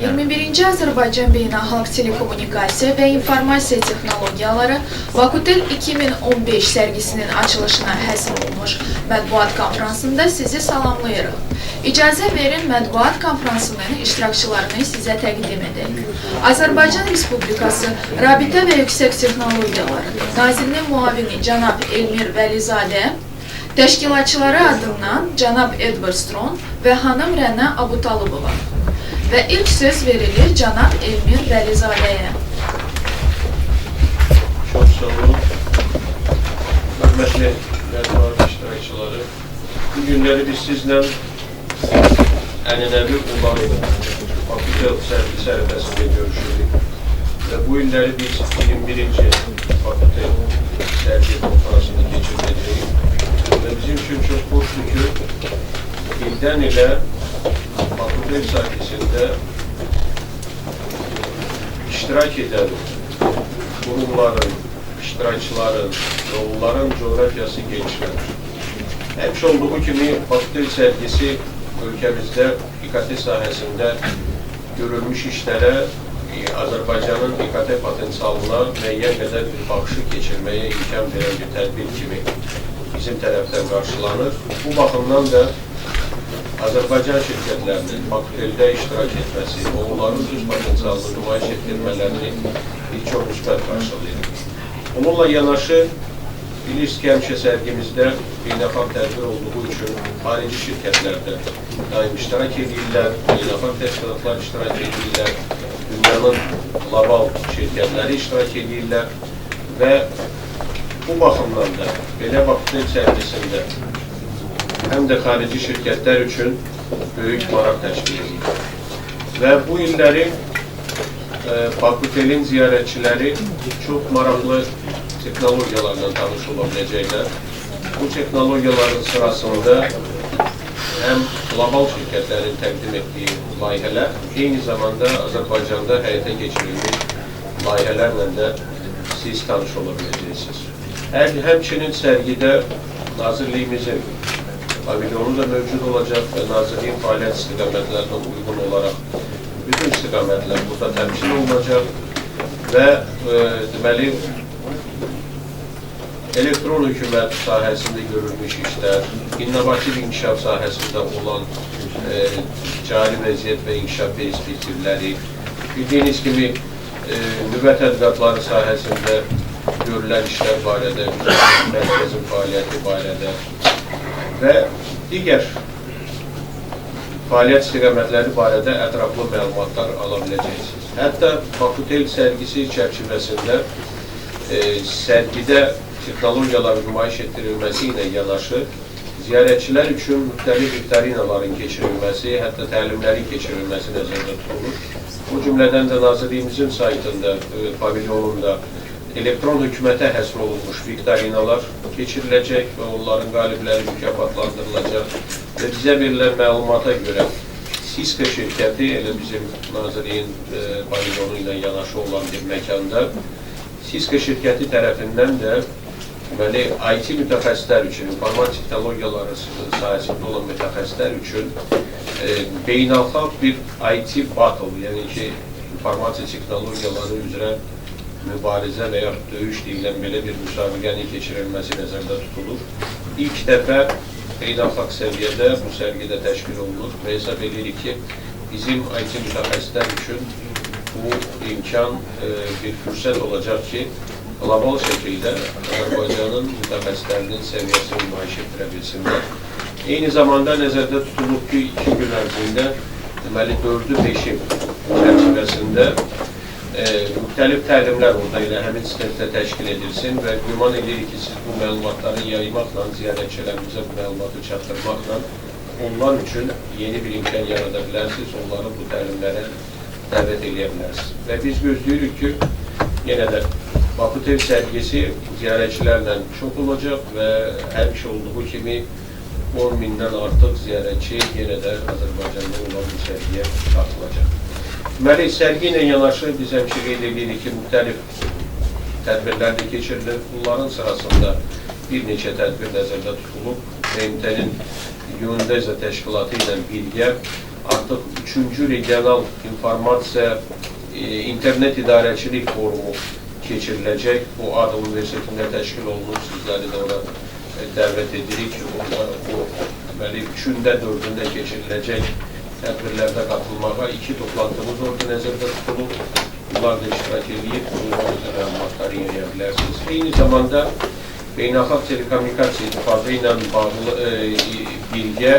21-ci Azərbaycan Beynəlxalq Telekommunikasiya və İnformasiya Texnologiyaları Bakutel 2015 sərgisinin açılışına həsr olunmuş mətbuat konfransında sizi salamlayırıq. İcazə verin mətbuat konfransının iştirakçılarını sizə təqdim edək. Azərbaycan Respublikası Rabitə və Yüksək Texnologiyaları Nazirinin müavini cənab Elmir Vəlizadə, təşkilatçıları adından cənab Edward Stron və xanım Rəna Abutalubova. Və ilk söz verilir cənab Elmir Vəlizadəyə. Çox sağ olun. Hörmətli mətbuat iştirakçıları, bu günləri biz sizlə ənənəvi olan Bakutel sərgisi ərəfəsində görüşürük. Və bu illəri biz 21-ci Bakutel sərgi konferansını keçirəcəyik. Və bizim üçün çox xoşdur ki, ildən ilə Bakutel sahəsində iştirak edən qurumların, iştirakçıların və onların coğrafiyası genişlənir. Həmişə olduğu kimi Bakutel sərgisi ölkəmizdə İKT sahəsində görülmüş işlərə, Azərbaycanın İKT potensialına müəyyən qədər bir baxışı keçirməyə imkan verən bir tədbir kimi bizim tərəfdən qarşılanır. Bu baxımdan da Azərbaycan şirkətlərinin Bakuteldə iştirak etməsi, onların öz potensialını nümayiş etdirmələrini bir çox müsbət qarşılayır. Onunla yanaşı, bilirsiniz ki, həmişə sərgimizdə beynəlxalq tədbir olduğu üçün xarici şirkətlər də daim iştirak edirlər, beynəlxalq təşkilatlar iştirak edirlər, dünyanın global şirkətləri iştirak edirlər və bu baxımdan da belə Bakutel sərgisində həm də xarici şirkətlər üçün böyük maraq təşkil edir. Və bu illəri Bakutelin ziyarətçiləri çox maraqlı texnologiyalarla tanış ola biləcəklər. Bu texnologiyaların sırasında həm global şirkətlərin təqdim etdiyi layihələr, eyni zamanda Azərbaycanda həyata keçirilmiş layihələrlə də siz tanış ola biləcəksiniz. Həmçinin sərgidə Nazirliyimizin pavilyonu da mövcud olacaq və Nazirliyin fəaliyyət istiqamətlərinə uyğun olaraq bütün istiqamətlər burada təmsil olunacaq və deməli, elektron hökumət sahəsində görülmüş işlər, innovativ inkişaf sahəsində olan cari vəziyyət və inkişaf perspektivləri, bildiyiniz kimi nüvə tədqiqatları sahəsində görülən işlər barədə, mərkəzin fəaliyyəti barədə və digər fəaliyyət istiqamətləri barədə ətraflı məlumatlar ala biləcəksiniz. Hətta Bakutel sərgisi çərçivəsində sərgidə texnologiyaların nümayiş etdirilməsi ilə yanaşı, ziyarətçilər üçün müxtəlif viktorinaların keçirilməsi, hətta təlimlərin keçirilməsi nəzərdə tutulur. Bu cümlədən də Nazirliyimizin saytında, pavilyonunda elektron hökumətə həsr olunmuş viktorinalar keçiriləcək və onların qalibləri mükafatlandırılacaq və bizə verilən məlumata görə Siska şirkəti, elə bizim Nazirliyin pavilyonu ilə yanaşı olan bir məkanda, Siska şirkəti tərəfindən də deməli, IT mütəxəssislər üçün, informatik texnologiyaları sahəsində olan mütəxəssislər üçün beynəlxalq bir IT battle, yəni ki, informasiya texnologiyaları üzrə mübarizə və ya döyüş deyilən belə bir müsabiqənin keçirilməsi nəzərdə tutulur. İlk dəfə beynəlxalq səviyyədə bu sərgidə təşkil olunur və hesab edirik ki, bizim IT mütəxəssislər üçün bu imkan bir fürsət olacaq ki, qlobal şəkildə Azərbaycanın mütəxəssislərinin səviyyəsini nümayiş etdirə bilsinlər. Eyni zamanda nəzərdə tutulub ki, 2 gün ərzində deməli 4-ü 5-i çərçivəsində müxtəlif təlimlər orada ilə həmin sistemdə təşkil edilsin və güman edirik ki, siz bu məlumatları yaymaqla, ziyarətçilərimizə bu məlumatı çatdırmaqla onlar üçün yeni bir imkan yarada bilərsiniz, onları bu təlimlərə dəvət edə bilərsiniz. Və biz gözləyirik ki, yenə də Bakutel sərgisi ziyarətçilərlə çox olacaq və həmişə olduğu kimi 10 mindən artıq ziyarətçi yenə də Azərbaycanda olan bu sərgiyə qatılacaq. Deməli, sərgi ilə yanaşı biz həmişə qeyd edirik ki, müxtəlif tədbirlər də keçirilir. Bunların sırasında bir neçə tədbir nəzərdə tutulub. BMT-nin UNDEZA təşkilatı ilə birgə artıq 3-cü regional informasiya internet idarəçilik forumu keçiriləcək. Bu ADA Universitetində təşkil olunur, sizləri də ora dəvət edirik. Deməli, 3-də, 4-də keçiriləcək tədbirlərdə qatılmağa 2 toplantımız orada nəzərdə tutulur. Bunlar da iştirak edib, bunlar məlumatları yayıya bilərsiniz. Eyni zamanda beynəlxalq telekommunikasiya ittifaqı ilə bağlı birgə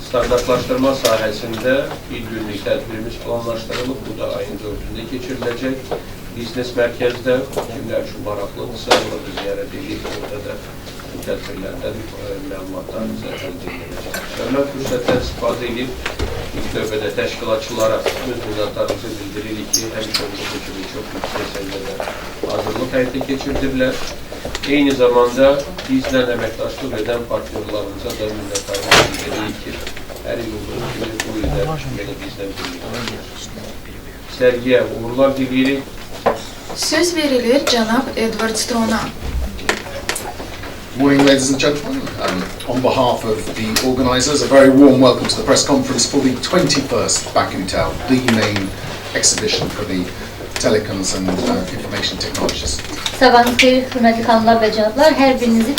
standartlaşdırma sahəsində bir günlük tədbirimiz planlaşdırılıb. Bu da ayın 4-də keçiriləcək. Biznes mərkəzdə kimlər üçün maraqlıdırsa, orada ziyarət edib, orada da bu tədbirlərdən məlumatlarımızı əldə ediləcək. Mən fürsətdən istifadə edib, ilk növbədə təşkilatçılara öz minnətlarımızı bildiririk ki, həmişə olduğu kimi çox yüksək səviyyədə hazırlıq həyata keçirdirlər. Eyni zamanda bizlə əməkdaşlıq edən partnyorlarımıza da minnətlarımızı bildiririk ki, hər il olduğu kimi bu ildə yenə bizlə birlikdə. Sərgiyə uğurlar diləyirik. Söz verilir cənab Edward Strona. Morning, ladies and gentlemen. On behalf of the organisers, a very warm welcome to the press conference for the 21st Bakutel, the main exhibition for the telecoms and information technologies. Sabahınız xeyir, hörmətli xanımlar və cənablar. Hər birinizi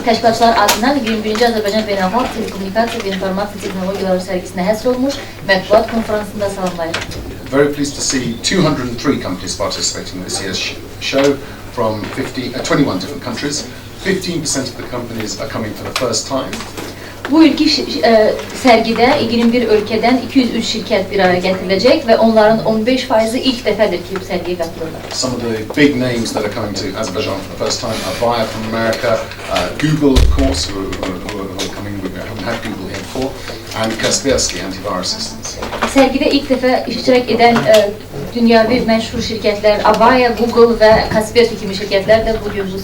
təşkilatçılar adından 21-ci Azərbaycan Beynəlxalq Telekommunikasiya və İnformasiya Texnologiyaları sərgisinə həsr olmuş mətbuat konferansında salamlayırıq. Very pleased to see 203 companies participating in this year's show from 21 different countries. 15% of the companies are coming for the first time. Bu ilki sərgidə 21 ölkədən 203 şirkət bir araya gətiriləcək və onların 15%-i ilk dəfədir ki, bu sərgiyə qatılırlar. Some of the big names that are coming to Azerbaijan for the first time are Avaya from America, Google, of course, who are coming, we haven't had Google here before, and Kaspersky Antivirus Systems. Sərgidə ilk dəfə iştirak edən dünyavi məşhur şirkətlər, Avaya, Google və Kaspersky kimi şirkətlər də bugün bu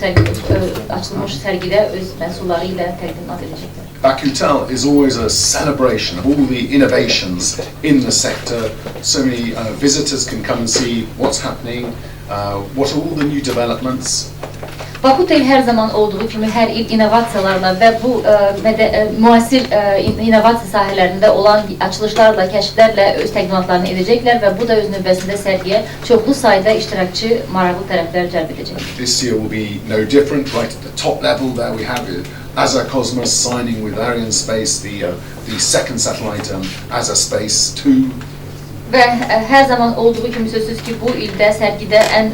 açılmış sərgidə öz məhsulları ilə təqdimat edəcəklər. Bakutel is always a celebration of all the innovations in the sector. So many visitors can come and see what's happening, what are all the new developments. Bakutel hər zaman olduğu kimi hər il innovasiyalarla və bu müasir innovasiya sahələrində olan açılışlarla, kəşflərlə öz təqdimatlarını edəcəklər və bu da öz növbəsində sərgiyə çoxlu sayda iştirakçı, maraqlı tərəflər cəlb edəcək. This year will be no different. Right at the top level there we have Asa Cosmos signing with Arianespace the second satellite Asaspace 2. Və hər zaman olduğu kimi sözsüz ki, bu ildə sərgidə ən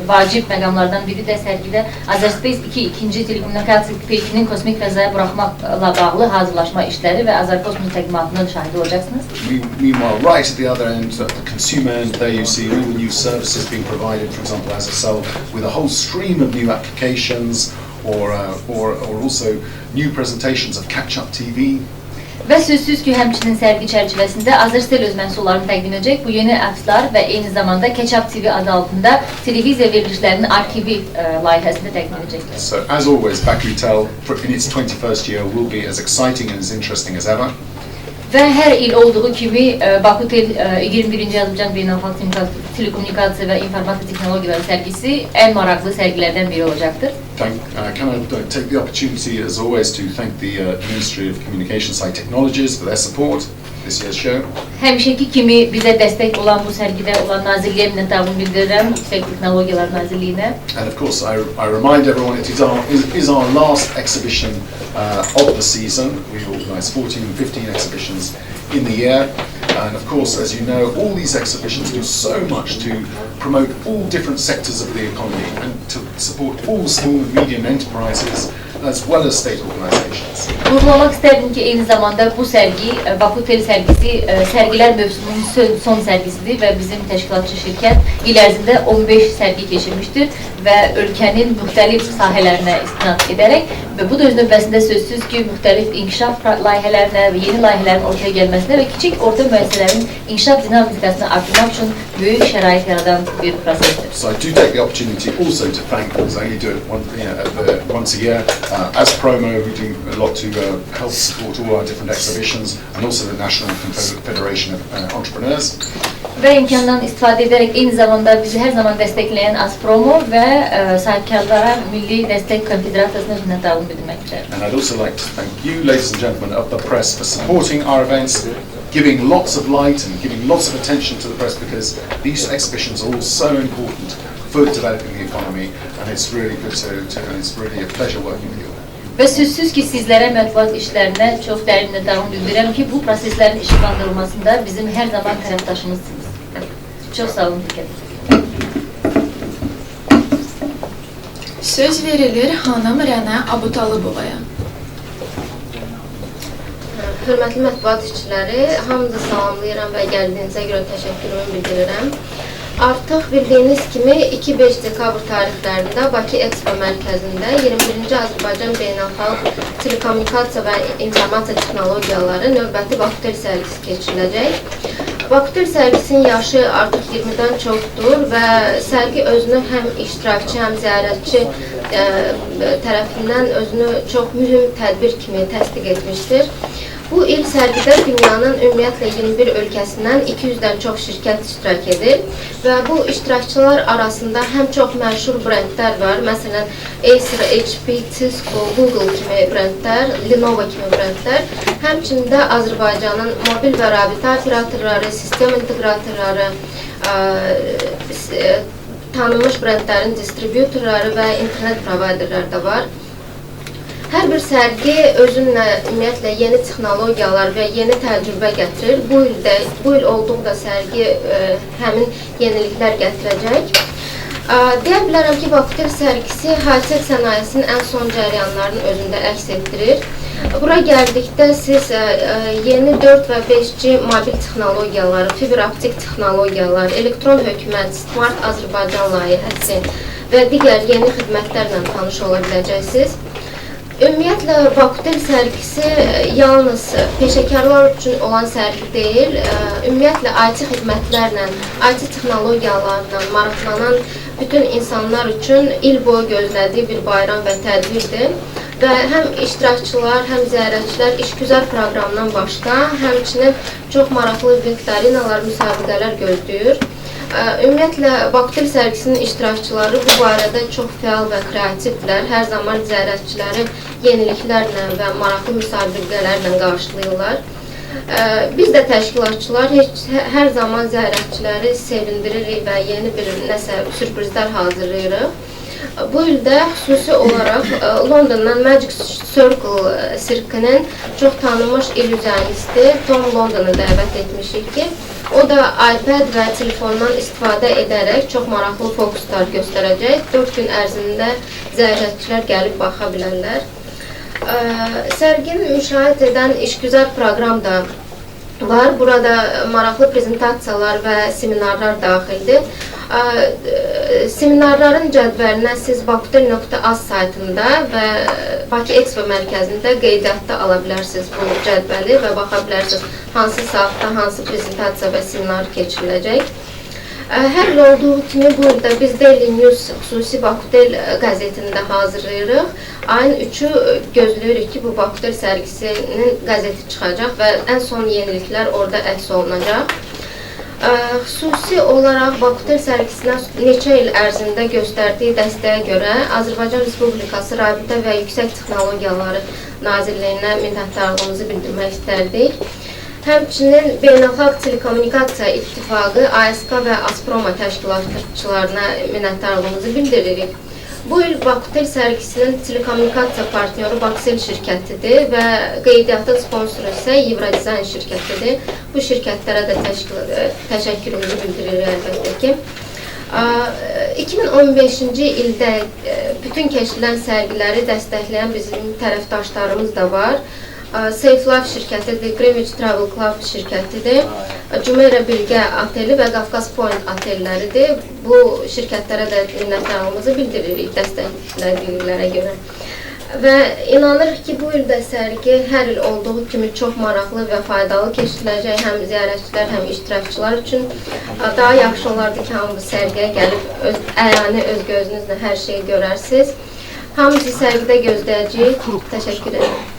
vacib məqamlardan biri də sərgidə Azərspace 2 ikinci telekommunikasiya peykinin kosmik fəzaya buraxmaqla bağlı hazırlaşma işləri və Azərkosmos təqdimatının şahidi olacaqsınız. Meanwhile, right at the other end, at the consumer end, there you see all the new services being provided, for example, as a cell, with a whole stream of new applications or also new presentations of catch-up TV. Və sözsüz ki, həmçinin sərgi çərçivəsində Azərstel öz məhsullarını təqdim edəcək. Bu yeni appslar və eyni zamanda Catch-up TV adı altında televiziya verilişlərinin arxivi layihəsində təqdim edəcəklər. So, as always, Bakutel in its 21st year will be as exciting and as interesting as ever. Və hər il olduğu kimi Bakutel 21-ci Azərbaycan Beynəlxalq Telekommunikasiya və İnformasiya Texnologiyaları sərgisi ən maraqlı sərgilərdən biri olacaqdır. Can I take the opportunity, as always, to thank the Ministry of Communications and Technologies for their support this year's show. Həmişəki kimi bizə dəstək olan bu sərgidə olan Nazirliyə minnətdarlığımı bildirirəm, Yüksək Texnologiyalar Nazirliyinə. And of course, I remind everyone it is our last exhibition of the season. We organise 14 and 15 exhibitions in the year. And of course, as you know, all these exhibitions do so much to promote all different sectors of the economy and to support all small and medium enterprises as well as state organizations. Vurgulamaq istərdim ki, eyni zamanda bu sərgi, Bakutel sərgisi, sərgilər mövzusunun son sərgisidir və bizim təşkilatçı şirkət il ərzində 15 sərgi keçirmişdir və ölkənin müxtəlif sahələrinə istinad edərək və bu da öz növbəsində sözsüz ki, müxtəlif inkişaf layihələrinə və yeni layihələrin ortaya gəlməsinə və kiçik orta müəssisələrin inkişaf dinamikasını artırmaq üçün böyük şərait yaradan bir prosesdir. So I do take the opportunity also to thank, because I only do it once a year, as promo, we do a lot to help support all our different exhibitions and also the National Federation of Entrepreneurs. Və imkandan istifadə edərək eyni zamanda bizi hər zaman dəstəkləyən Aspromo və sahibkarlara Milli Dəstək Konfederasiyasına minnətdarlığımı bildirmək istərdim. And I'd also like to thank you, ladies and gentlemen of the press, for supporting our events giving lots of light and giving lots of attention to the press, because these exhibitions are all so important for developing the economy, and it's really good and it's really a pleasure working with you. Və sözsüz ki, sizlərə mətbuat işlərinə çox dərin minnətdarlıq bildirirəm ki, bu proseslərin işıqlandırılmasında bizim hər zaman tərəfdaşımızsınız. Çox sağ olun, diqqət. Söz verilir xanım Rənə Abutalıbovaya. Hörmətli mətbuat işçiləri, hamınızı salamlayıram və gəldiyinizə görə təşəkkürümü bildirirəm. Artıq bildiyiniz kimi 2-5 dekabr tarixlərində Bakı Expo mərkəzində 21-ci Azərbaycan Beynəlxalq Telekommunikasiya və İnformasiya Texnologiyaları növbəti Bakutel sərgisi keçiriləcək. Bakutel sərgisinin yaşı artıq 20-dən çoxdur və sərgi özünü həm iştirakçı, həm ziyarətçi tərəfindən özünü çox mühüm tədbir kimi təsdiq etmişdir. Bu il sərgidə dünyanın ümumiyyətlə 21 ölkəsindən 200-dən çox şirkət iştirak edir və bu iştirakçılar arasında həm çox məşhur brendlər var, məsələn Acer, HP, Cisco, Google kimi brendlər, Lenovo kimi brendlər, həmçində Azərbaycanın mobil və rabitə operatorları, sistem inteqratorları, tanınmış brendlərin distributorları və internet provayderləri də var. Hər bir sərgi özünlə ümumiyyətlə yeni texnologiyalar və yeni təcrübə gətirir. Bu il olduqda sərgi həmin yeniliklər gətirəcək. Deyə bilərəm ki, Bakutel sərgisi high-tech sənayesinin ən son cəryanlarının özündə əks etdirir. Bura gəldikdə siz yeni 4 və 5G mobil texnologiyaları, fiber optik texnologiyalar, elektron hökumət, Smart Azərbaycan layihəsi və digər yeni xidmətlərlə tanış ola biləcəksiniz. Ümumiyyətlə, Bakutel sərgisi yalnız peşəkarlar üçün olan sərgi deyil, ümumiyyətlə IT xidmətlərlə, IT texnologiyalarla maraqlanan bütün insanlar üçün il boyu gözlədiyi bir bayram və tədbirdir. Və həm iştirakçılar, həm ziyarətçilər işgüzar proqramdan başqa, həmçinin çox maraqlı viktorinalar, müsabiqələr gözləyir. Ümumiyyətlə, Bakutel sərgisinin iştirakçıları bu barədə çox fəal və kreativdirlər. Hər zaman ziyarətçiləri yeniliklərlə və maraqlı müsabiqələrlə qarşılayırlar. Biz də təşkilatçılar hər zaman ziyarətçiləri sevindiririk və yeni bir nəsə sürprizlər hazırlayırıq. Bu ildə xüsusi olaraq Londondan Magic Circle sirkinin çox tanınmış illüzyonisti Tom Londonu dəvət etmişik ki, o da iPad və telefondan istifadə edərək çox maraqlı fokuslar göstərəcək. 4 gün ərzində ziyarətçilər gəlib baxa bilərlər. Sərgini müşahidə edən işgüzar proqram da var. Burada maraqlı prezentasiyalar və seminarlar daxildir. Seminarların cədvəlinə siz bakutel.az saytında və Bakı Expo mərkəzində qeydiyyatda ala bilərsiniz bu cədvəli və baxa bilərsiniz hansı saatda, hansı prezentasiya və seminar keçiriləcək. Hər il olduğu kimi burada biz Daily News xüsusi Bakutel qəzetində hazırlayırıq. Ayın 3-ü gözləyirik ki, bu Bakutel sərgisinin qəzeti çıxacaq və ən son yeniliklər orada əks olunacaq. Xüsusi olaraq Bakutel sərgisinə neçə il ərzində göstərdiyi dəstəyə görə Azərbaycan Respublikası Rabitə və Yüksək Texnologiyaları Nazirliyinə minnətdarlığımızı bildirmək istərdik. Həmçinin Beynəlxalq Telekommunikasiya İttifaqı, ASK və Asproma təşkilatçılarına minnətdarlığımızı bildiririk. Bu il Bakutel sərgisinin telekommunikasiya partnyoru Bakutel şirkətidir və qeydiyyatın sponsoru isə Evrodizayn şirkətidir. Bu şirkətlərə də təşəkkürümüzü bildiririk əlbəttə ki. 2015-ci ildə bütün keçirilən sərgiləri dəstəkləyən bizim tərəfdaşlarımız da var. Safe Life şirkətidir, Greenwich Travel Club şirkətidir, Cümeyra Bilgə Ateli və Qafqaz Point Atelləridir. Bu şirkətlərə də minnətdarlığımızı bildiririk dəstəklədiklərə görə. Və inanırıq ki, bu ildə sərgi hər il olduğu kimi çox maraqlı və faydalı keçiriləcək həm ziyarətçilər, həm iştirakçılar üçün. Daha yaxşı olardı ki, hamımız sərgiyə gəlib əyani öz gözünüzlə hər şeyi görərsiniz. Hamımızı sərgidə gözləyəcəyik. Təşəkkür ederim.